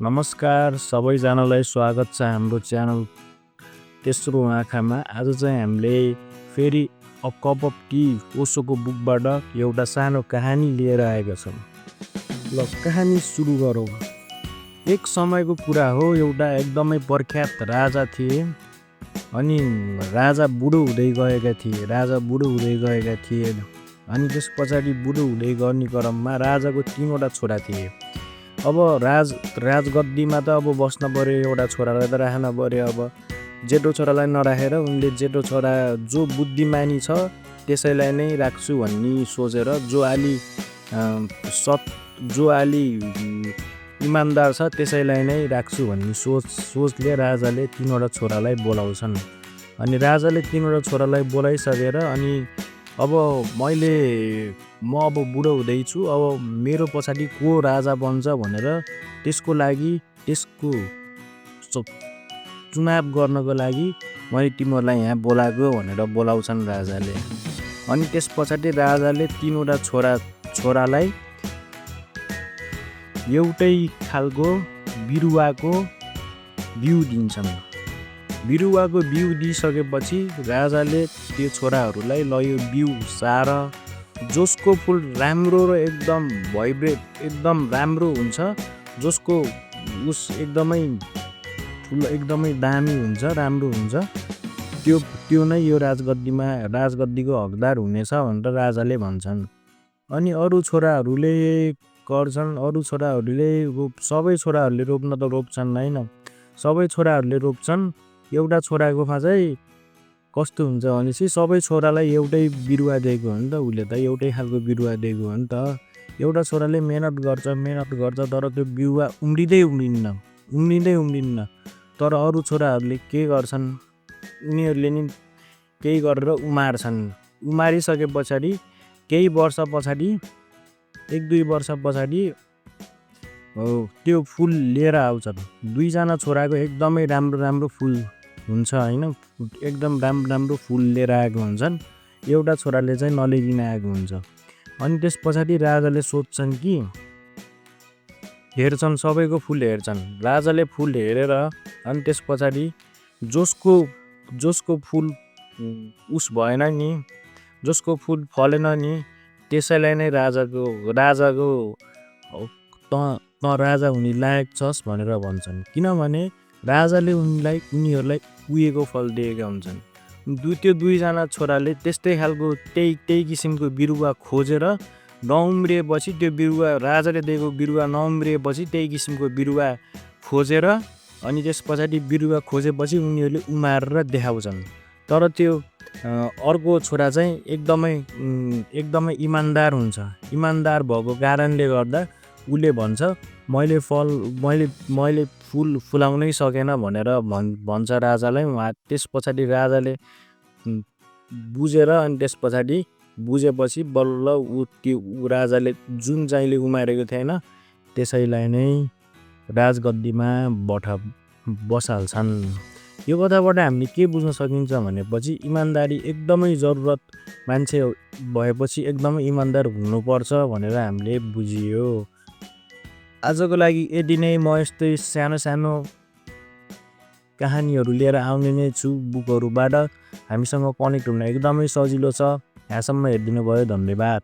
नमस्कार सबैजनालाई स्वागत छ हाम्रो च्यानल तेस्रो आँखामा। आज चाहिँ हामीले फेरि अ कप अफ टी ओशोको बुकबाट एउटा सानो कहानी लिएर आएका छौँ। ल कहानी सुरु गरौँ। एक समयको कुरा हो, एउटा एकदमै प्रख्यात राजा थिए। अनि राजा बुढो हुँदै गएका थिए। अनि त्यस पछाडि बुढो हुँदै गर्ने क्रममा राजाको 3वटा छोरा थिए। अब राजगद्दीमा त अब बस्न पर्यो, एउटा छोरालाई त राख्न पर्यो। अब जेठो छोरालाई नराखेर उनले जेठो छोरा जो बुद्धिमानी छ त्यसैलाई नै राख्छु भन्ने सोचेर, जो अलि इमान्दार छ त्यसैलाई नै राख्छु भन्ने सोचले राजाले 3वटा छोरालाई बोलाउँछन्। अनि राजाले 3वटा छोरालाई बोलाइसकेर अनि अब म अब बुढो हुँदैछु, अब मेरो पछाडि को राजा बन्छ भनेर त्यसको लागि त्यसको चुनाव गर्नको लागि मैले तिमीहरूलाई यहाँ बोलाएको भनेर बोलाउँछन् राजाले। अनि त्यस पछाडि राजाले 3वटा छोरालाई एउटै खालको बिरुवाको बिउ दिन्छन्। बिरुवाको बिउ दिइसकेपछि राजाले त्यो छोराहरूलाई ल यो बिउ सार, जसको फुल राम्रो र एकदम राम्रो हुन्छ, जसको एकदमै दामी हुन्छ, राम्रो हुन्छ, त्यो नै यो राजगद्दीको हकदार हुनेछ भनेर राजाले भन्छन्। अनि अरू छोराहरूले गर्छन्। सबै छोराहरूले रोप्न त रोप्छन् होइन, सबै छोराहरूले रोप्छन्। एउटा छोराकोमा चाहिँ कस्तो हुन्छ भनेपछि सबै छोरालाई एउटै बिरुवा दिएको हो नि त, उसले त एउटै खालको बिरुवा दिएको हो नि त। एउटा छोराले मेहनत गर्छ, तर त्यो बिरुवा उम्रिँदैन। तर अरू छोराहरूले के गर्छन्, उनीहरूले नि केही गरेर उमार्छन्। उमारिसके पछाडि केही वर्ष पछाडि, 1-2 वर्ष पछाडि त्यो फुल लिएर आउँछन्। 2जना छोराको एकदमै राम्रो फुल हुन्छ होइन, एकदम राम्रो फुल लिएर आएको हुन्छन्। एउटा छोराले चाहिँ नलिकन आएको हुन्छ। अनि त्यस पछाडि राजाले सोध्छन् कि हेर्छन्, सबैको फुल हेर्छन्। राजाले फुल हेरेर अनि त्यस पछाडि जसको फुल भएन नि, जसको फुल फलेन नि, त्यसैलाई नै राजाको त राजा हुने लायक छस् भनेर भन्छन्। किनभने राजाले उनीहरूलाई कुहेको फल दिएका हुन्छन्। त्यो 2जना छोराले त्यस्तै खालको त्यही किसिमको बिरुवा खोजेर नउम्रिएपछि, त्यो बिरुवा राजाले दिएको बिरुवा नउम्रिएपछि त्यही किसिमको बिरुवा खोजेर अनि त्यस पछाडि बिरुवा खोजेपछि उनीहरूले उमारेर देखाउँछन्। तर त्यो अर्को छोरा चाहिँ एकदमै इमान्दार हुन्छ। इमान्दार भएको कारणले गर्दा उसले भन्छ मैले फुल फुलाउनै सकेन भनेर भन्छ राजालाई। त्यस पछाडि राजाले बुझेपछि बल्ल त्यो राजाले जुन चाहिँले उमारेको थिएन त्यसैलाई नै राजगद्दीमा बसाल्छन्। यो कथाबाट हामीले के बुझ्न सकिन्छ भनेपछि इमान्दारी एकदमै जरुरत, मान्छे भएपछि एकदमै इमान्दार हुनुपर्छ भनेर हामीले बुझियो। आजको लागि यति नै। म यस्तै सानो कहानीहरू लिएर आउने नै छु बुकहरूबाट। हामीसँग कनेक्ट हुन एकदमै सजिलो छ। यहाँसम्म हेरिदिनु भयो, धन्यवाद।